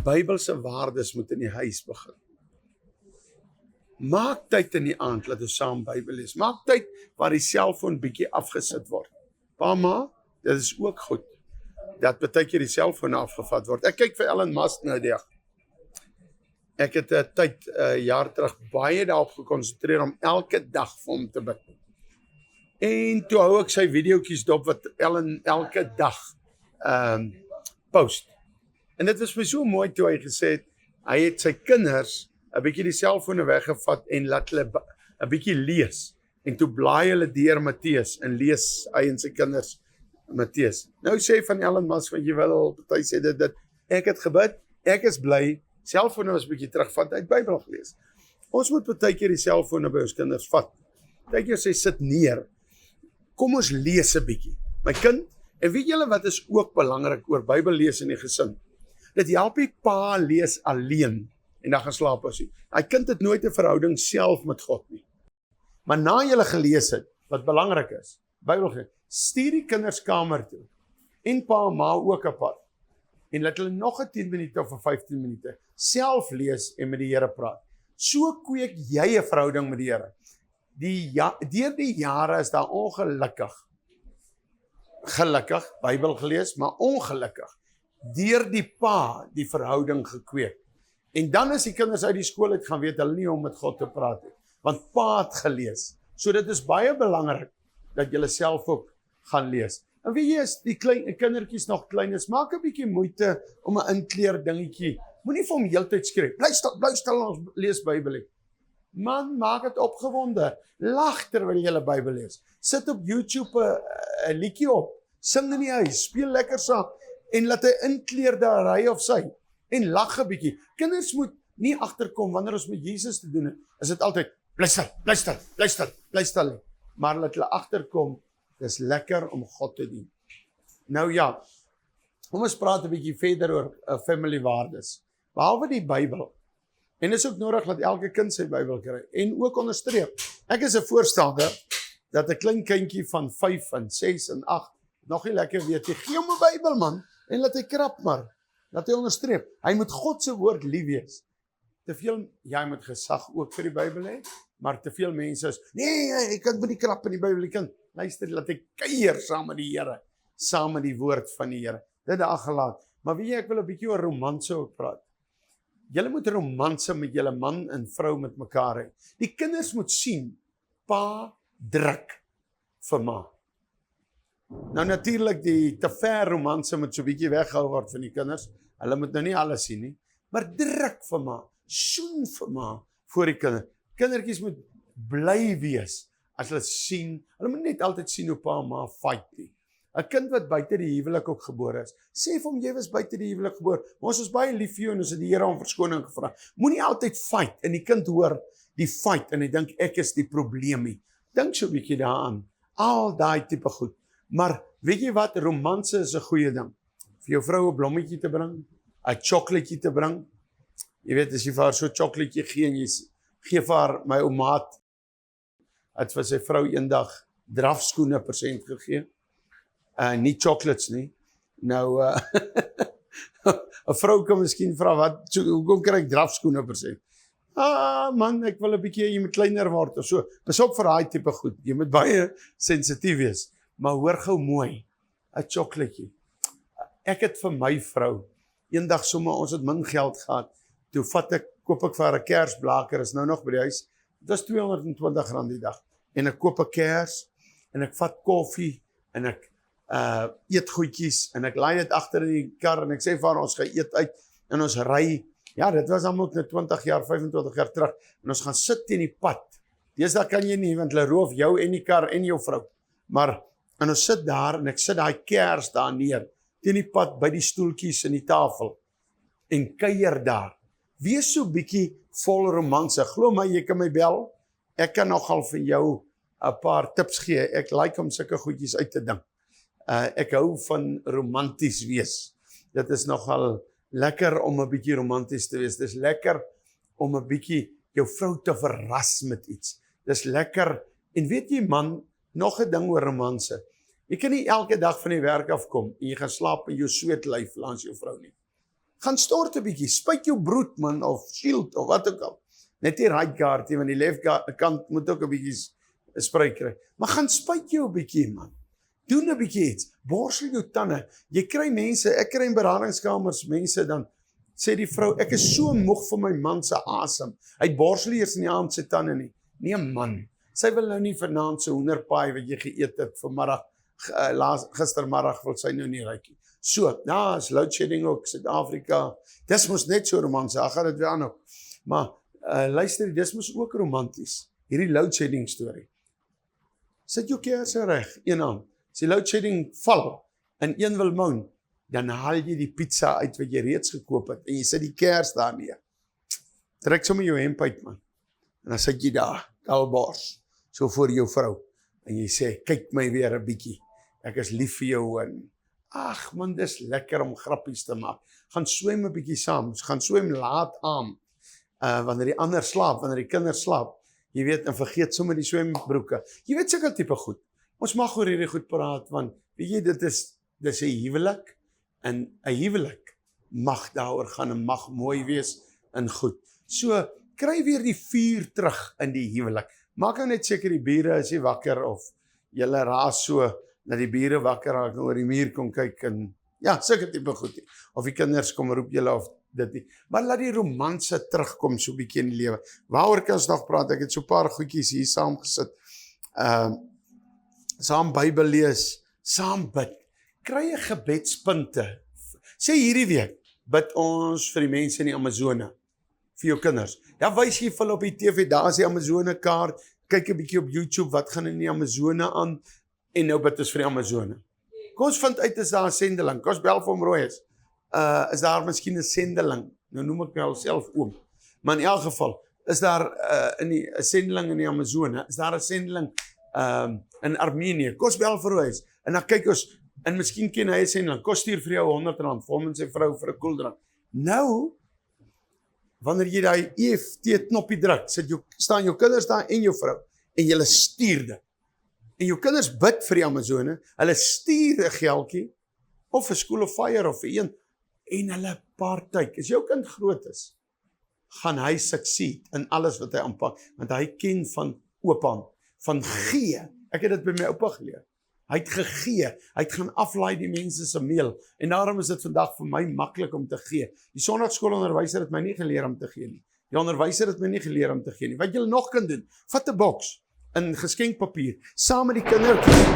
Bybelse waardes moet in die huis begin. Maak tyd in die aand, laat ons saam Bybel lees. Maak tyd waar die selfoon bietjie afgesit word. Pa, ma, dit is ook goed, dat baie keer die selfoon afgevat word. Ek kyk vir Elon Musk nou die dag. Ek het 'n tyd, jaar terug, baie daarop gekonsentreer om elke dag vir hom te bid. En toe hou ek sy videoetjies dop wat Ellen elke dag post. En dit was my so mooi toe hy gesê het, hy het sy kinders 'n bietjie die selfone weggevat en laat hulle 'n bietjie lees. En toe blaai hulle deur Matteus en lees hy en sy kinders Matteus. Nou sê van Elon Musk, want jy wil, party sê dit, ek het gebid, ek is bly, selfone was 'n bietjie terugvat, hy het Bybel gelees. Ons moet baie keer die selfone by ons kinders vat. Baie keer sê, sit neer, kom ons lees 'n bietjie. My kind, en weet julle wat is ook belangrik oor Bybel lees in die gesin? Dit help nie pa lees alleen en dan gaan slaap as hy. Hy kind het nooit 'n verhouding self met God nie. Maar na julle gelees het, wat belangrik is, Bybel gelees, stuur die kinders kamer toe, en pa en ma ook apart, en laat hulle nog 'n 10 minute of 'n 15 minute self lees en met die Here praat. So kweek jy 'n verhouding met die Here. Deur die jare is daar gelukkig, Bybel gelees, maar ongelukkig, deur die pa die verhouding gekweek. En dan as die kinders uit die skool uit gaan, weet hulle nie om met God te praat het, want pa het gelees. So dit is baie belangrik dat julle self ook gaan lees. En weet jy, as die kindertjies nog klein is, maak 'n bietjie moeite om 'n inkleer dingetjie. Moenie vir hom heeltyd skree, bly stil ons lees Bybel. Man, maak dit opgewonde. Lag terwyl jy die Bybel lees. Sit op YouTube 'n liedjie op. Sing in die huis, speel lekker saam en laat hy inkleer daar hy of sy en lag 'n bietjie. Kinders moet nie agterkom wanneer ons met Jesus te doen het. Is dit altyd bly stil. Maar laat hulle agterkom, dis lekker om God te dien. Nou ja, kom ons praat 'n bietjie verder oor family waardes. Behalwe die Bybel. En dit is ook nodig dat elke kind sy Bybel kry en ook onderstreep. Ek is 'n voorstander dat 'n klein kindjie van 5 en 6 en 8 nog nie lekker weet jy gee hom 'n Bybel man en laat hy krap maar. Laat hy onderstreep. Hy moet God se woord lief wees. Te veel jy moet gesag ook vir die Bybel hê, maar te veel mense is nee, ek kan nie krap in die Bybel kind. Luister, laat hy kuier saam met die Here, saam met die woord van die Here. Dit daar gelaat. Maar weet jy, ek wil 'n bietjie oor romanse ook praat. Julle moet romanse met julle man en vrou met mekaar hê. Die kinders moet sien, pa druk vir ma. Nou natuurlik die te ver romanse moet so bietjie weggehou word van die kinders. Hulle moet nou nie alles sien nie, maar druk vir ma, soen vir ma voor die kinders. Kindertjies moet bly wees as hulle sien. Hulle moet net altyd sien hoe pa en ma fight nie. 'n Kind wat buite die huwelik ook gebore is, sê vir hom jy was buite die huwelik gebore. Maar ons is baie lief vir jou en ons het die Here om verskoning gevra. Moenie altyd fight en die kind hoor die fight en hy dink ek is die probleem nie. Dink so 'n bietjie daaraan. Al daai tipe goed. Maar weet jy wat, romanse is 'n goeie ding. Vir jou vrou 'n blommetjie te bring, 'n chocolaatjie te bring. Jy weet as jy vir haar so 'n chocolaatjie gee en jy gee vir haar, my oumaat het vir sy vrou eendag drafskoene persent gegee. Nie chocolates nie. Nou 'n vrou kan miskien vra hoekom kry ek drafskoene persent? Man, ek wil 'n bietjie jy moet kleiner word of so. Pas op vir daai tipe goed. Jy moet baie sensitief wees. Maar hoor gou mooi, 'n chocolaatjie. Ek het vir my vrou eendag sommer ons het min geld gehad. Toe koop ek vir haar 'n kersblaker, is nou nog by die huis. Dit was R220 die dag. En ek koop 'n kers en ek vat koffie en ek eet goedjies en ek laai dit agter in die kar en ek sê vir haar ons gaan eet uit en ons ry. Ja, dit was dan ook net 20 jaar, 25 jaar terug en ons gaan sit teen die pad. Deesdae kan jy nie want hulle roof jou en die kar en jou vrou. Maar en ons sit daar en ek sit daai kers daar neer teen die pad by die stoeltjies en die tafel en kuier daar. Wees so bietjie vol romanse. Glo my, jy kan my bel. Ek kan nogal vir jou 'n paar tips gee. Ek like om sulke goedjies uit te dink. Ek hou van romanties wees. Dit is nogal lekker om 'n bietjie romanties te wees. Dis lekker om 'n bietjie jou vrou te verras met iets. Dis lekker. En weet jy man, nog 'n ding oor romanse. Jy kan nie elke dag van die werk afkom en jy gaan slaap in jou sweetlyf langs jou vrou nie. Gaan stort 'n bietjie, spuit jou brood man, of shield, of wat ook al. Net die right guard, want die left kant moet ook 'n bietjie spruit kry. Maar gaan spuit jou 'n bietjie man. Doen 'n bietjie iets, borsel jou tande. Jy kry mense, ek kry in beradingskamers mense dan, sê die vrou, ek is so moeg vir my man se asem. Hy borsel eers in die aand sy tande nie. Nee man, sy wil nou nie vanaand se hoenderpaai wat jy geëet het vanmiddag, gistermiddag wil sy nou nie ruik nie. So, is load shedding ook, Suid-Afrika. Dis mos net so romanties, gaan dit weer aan ook. Maar luister, dis mos ook romanties, hierdie load shedding storie. Sit jou kerse reg, een aan. As die load shedding val, en een wil moan, dan haal jy die pizza uit wat jy reeds gekoop het, en jy sit die kers daar neer. Trek sommer jou hemp uit man, en dan sit jy daar, kalbors, so voor jou vrou, en jy sê, kyk my weer 'n bietjie, ek is lief vir jou, en ag man, dis lekker om grappies te maak, gaan swem 'n bietjie saam, gaan swem laat aan, wanneer die ander slaap, wanneer die kinders slaap, jy weet, en vergeet sommer die swembroeke, jy weet sulke tipe goed, ons mag oor hierdie goed praat, want, weet jy, dit is 'n huwelik, en 'n huwelik mag daaroor gaan, en mag mooi wees, en goed, so, kry weer die vuur terug in die huwelik, maak nou net seker die bure is nie wakker, of julle raas so, dat die bure wakker raak, en oor die muur kom kyk, en ja, sulke tipe goed, of die kinders kom roep julle, of dit nie, maar laat die romanse terugkom, so bietjie in die lewe, waaroor kan ons nog praat, ek het so paar goedjies hier saam gesit, saam Bybel lees, saam bid, kry 'n gebedspunte, sê hierdie week, bid ons vir die mense in die Amazone, vir jou kinders, ja, wys jy vir op die TV, daar is die Amazone kaart, kyk 'n bietjie op YouTube, wat gaan in die Amazone aan, en nou bid ons vir die Amazone. Kom ons vind uit, is daar 'n sendeling, kom ons bel vir hom Roy is daar miskien 'n sendeling, nou noem ek myself oom, maar in elk geval, is daar 'n sendeling in die Amazone, is daar 'n sendeling in Armenië, kom ons bel vir Roy is, en dan kyk ons, en miskien ken hy 'n sendeling, kom stuur vir jou R100, vir hom en sy vrou vir 'n koeldrank. Nou, wanneer jy daai EFT knoppie druk, staan jou kinders daar en jou vrou, en julle stuur dit. En jou kinders bid vir die Amazone, hulle stuur 'n geldjie, of 'n School of Fire, of 'n een, en hulle partyk. As jou kind groot is, gaan hy succeed in alles wat hy aanpak, want hy ken van oop, van gee. Ek het dit by my oupa geleer. Hy het gegee, hy het gaan aflaai die mense se meel, en daarom is dit vandag vir my maklik om te gee. Die sonnaarskoolonderwyser het my nie geleer om te gee nie. Die onderwyser het my nie geleer om te gee nie. Wat jy nog kan doen, vat 'n boks, in geskenkpapier, saam met die kindertjies,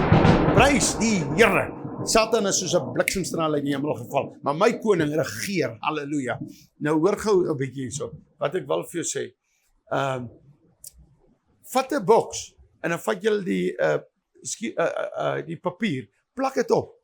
prys die Here. Satan is soos 'n bliksemstraal uit die hemel geval, maar my koning regeer, halleluja. Nou hoor gou 'n bietjie hierso, wat ek wil vir jou sê, vat 'n boks, en dan vat jy die papier, plak dit op,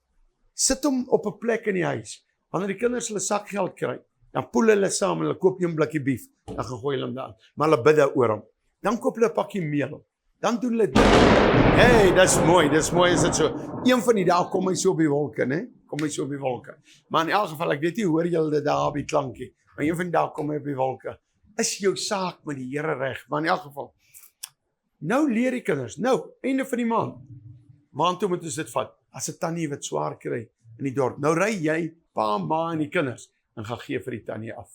sit hom op 'n plek in die huis, wanneer die kinders hulle sakgeld kry, dan poel hulle saam, hulle koop jy 'n blikkie bief, dan gaan gooi hulle hom daar, maar hulle bid daaroor hom, dan koop hulle 'n pakkie meel, dan doen hulle dit, hey, dis mooi is dit so, een van die dae kom hy so op die wolke, né? Kom hy so op die wolke, maar in elk geval, ek weet nie, hoor julle dit daar op die klankie, maar een van die dae kom hy op die wolke, is jou saak met die Here reg, maar in elk geval, nou leer die kinders, nou, einde van die maand, waantoe moet ons dit vat, as 'n tannie wat swaar kry in die dorp, nou ry jy, pa, ma en die kinders, en gaan gee vir die tannie af.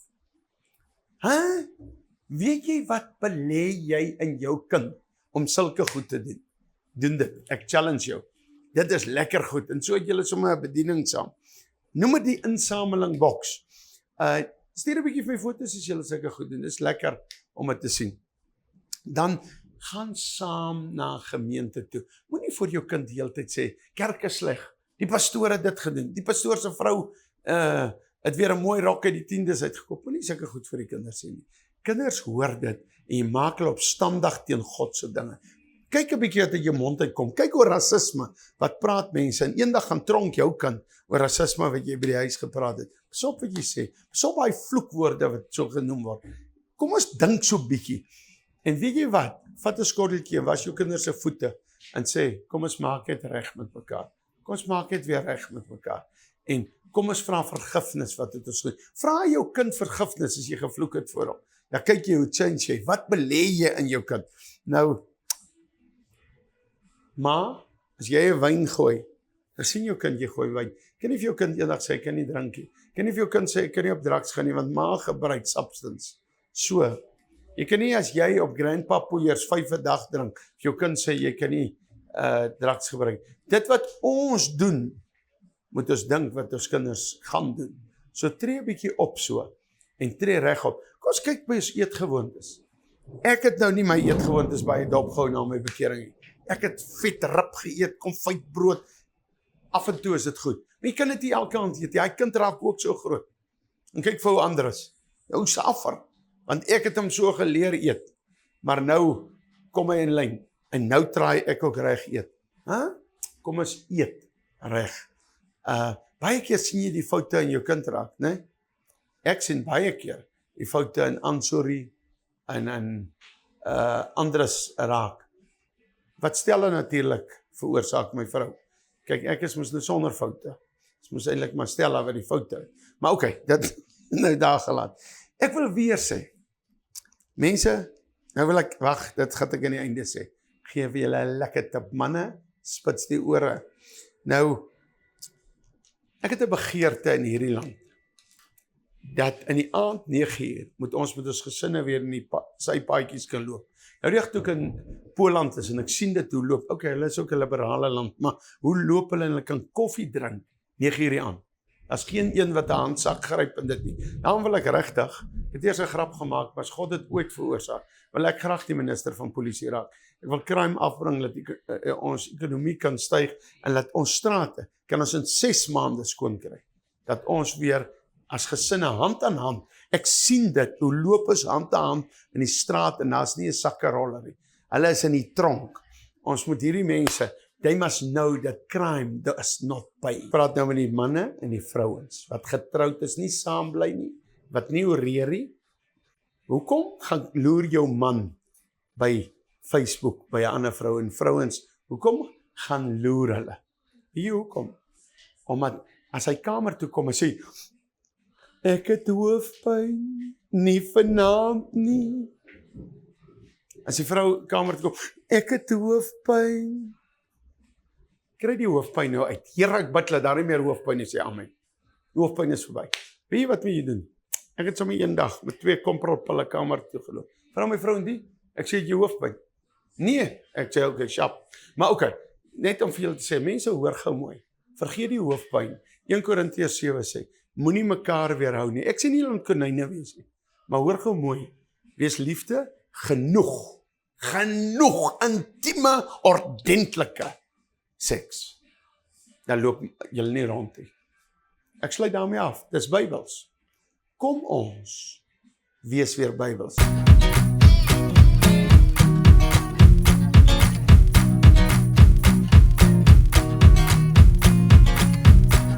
Weet jy wat belê jy in jou kind, om sulke goed te doen? Doen dit, ek challenge jou, dit is lekker goed, en so het julle sommer 'n bediening saam, noem dit die insameling boks, stuur 'n bietjie vir my foto's as julle sulke goed doen, dit is lekker om dit te sien, dan gaan saam na gemeente toe. Moenie vir jou kind die hele tyd sê, kerk is sleg, die pastoor het dit gedoen, die pastoor se vrou het weer 'n mooi rok uit die 10des uitgekoop, moenie sulke goed vir die kinders sê nie. Kinders hoor dit, en jy maak hulle opstandig teen God se dinge. Kyk 'n bietjie wat uit jou mond uitkom, kyk oor rasisme, wat praat mense, en eendag gaan tronk jou kind, oor rasisme wat jy by die huis gepraat het. Pas op wat jy sê, pas op daai vloekwoorde wat so genoem word. Kom ons dink so bietjie, en weet jy wat, vat 'n skotteltjie en was jou kinders se voete, en sê, kom ons maak dit reg met mekaar, kom ons maak dit weer reg met mekaar, en kom ons vra vergifnis wat het ons goed, vra jou kind vergifnis as jy gevloek het voor hom, dan kyk jy hoe change jy, wat belê jy in jou kind, nou, maar, as jy 'n wyn gooi, Dan sien jou kind, jy gooi wyn. Kan nie vir jou kind eendag sê, ek kan nie drink nie. Kan nie vir jou kind sê, ek kan nie op drugs gaan nie, want ma gebruik substance. So, jy kan nie as jy op grandpa poeiers 5 'n dag drink, vir jou kind sê, jy kan nie drugs gebruik. Dit wat ons doen, moet ons dink wat ons kinders gaan doen. So tree 'n bietjie op so, en tree regop. Kom ons kyk by ons eetgewoontes. Ek het nou nie my eetgewoontes baie dopgehou na my bekering nie. Ek het vet rib geëet, konfytbrood. Af en toe is dit goed. Maar jy kan dit nie elke aand eet. Hy kind raak ook so groot. En kyk vir hoe Andres. Nou suffer. Want ek het hom so geleer eet. Maar nou kom hy in lyn. En nou traai ek ook reg eet. Kom ons eet reg. Baie keer sien jy die foute in jou kind raak, né? Ek sien baie keer die foute in Ansori en in Andres raak. Wat Stella natuurlik veroorsaak my vrou. Kyk, ek is mos nou sonder foute. Dit moes eintlik maar Stella wat die foute het. Maar okay, dit nou daar gelaat. Ek wil weer sê, mense, nou wil ek, wag, dit gaan ek aan die einde sê. Geef julle 'n lekker tip, manne, spits die ore. Nou, ek het 'n begeerte in hierdie land, dat in die aand 9:00 moet ons met ons gesinne weer in die sypaadjies kan loop. Nou die dag toe ek in Poland is en ek sien dit hoe loop, okay, hulle is ook 'n liberale land, maar hoe loop hulle en hulle kan koffie drink 9:00 die aand. Daar's geen een wat 'n handsak gryp in dit nie. Daarom wil ek regtig, ek het eers 'n grap gemaak, maar as God dit ooit veroorsaak, wil ek graag die minister van polisie raak. Ek wil crime afbring, dat ons ekonomie kan styg en dat ons strate kan ons in 6 maande skoon kry. Dat ons weer as gesinne hand aan hand, ek sien dit, hoe loop ons hand aan hand in die straat en daar's nie 'n sakkeroller nie. Hulle is in die tronk. Ons moet hierdie mense, they must know that crime does not pay. Ek praat nou met die manne en die vrouens, wat getroud is, nie saam bly nie, wat nie oreer nie. Hoekom gaan loer jou man by Facebook, by 'n ander vrou, en vrouens, hoekom gaan loer hulle? Hoekom? Omdat, as hy kamer toe kom en sê, ek het hoofpyn, nie vanaand nie. As die vrou kamer toe kom, ek het hoofpyn. Kry die hoofpyn nou uit. Here, ek bid dat daar nie meer hoofpyn is, sê amen. Hoofpyn is verby. Weet jy wat moet jy doen? Ek het sommer een dag met 2 komprolpille kamer toe geloop. Vra my vrou en die, ek sê jy hoofpyn. Nee, ek sê okay, sjap. Maar okay, net om vir julle te sê, mense hoor gou mooi. Vergeet die hoofpyn. 1 Korintiërs 7 sê, moenie mekaar weerhou nie. Ek sê nie om konyne wees nie. Maar hoor gou mooi, wees liefde genoeg intieme, ordentlike seks. Dan loop julle nie rond nie. Ek sluit daarmee af. Dis Bybels. Kom ons wees weer Bybels.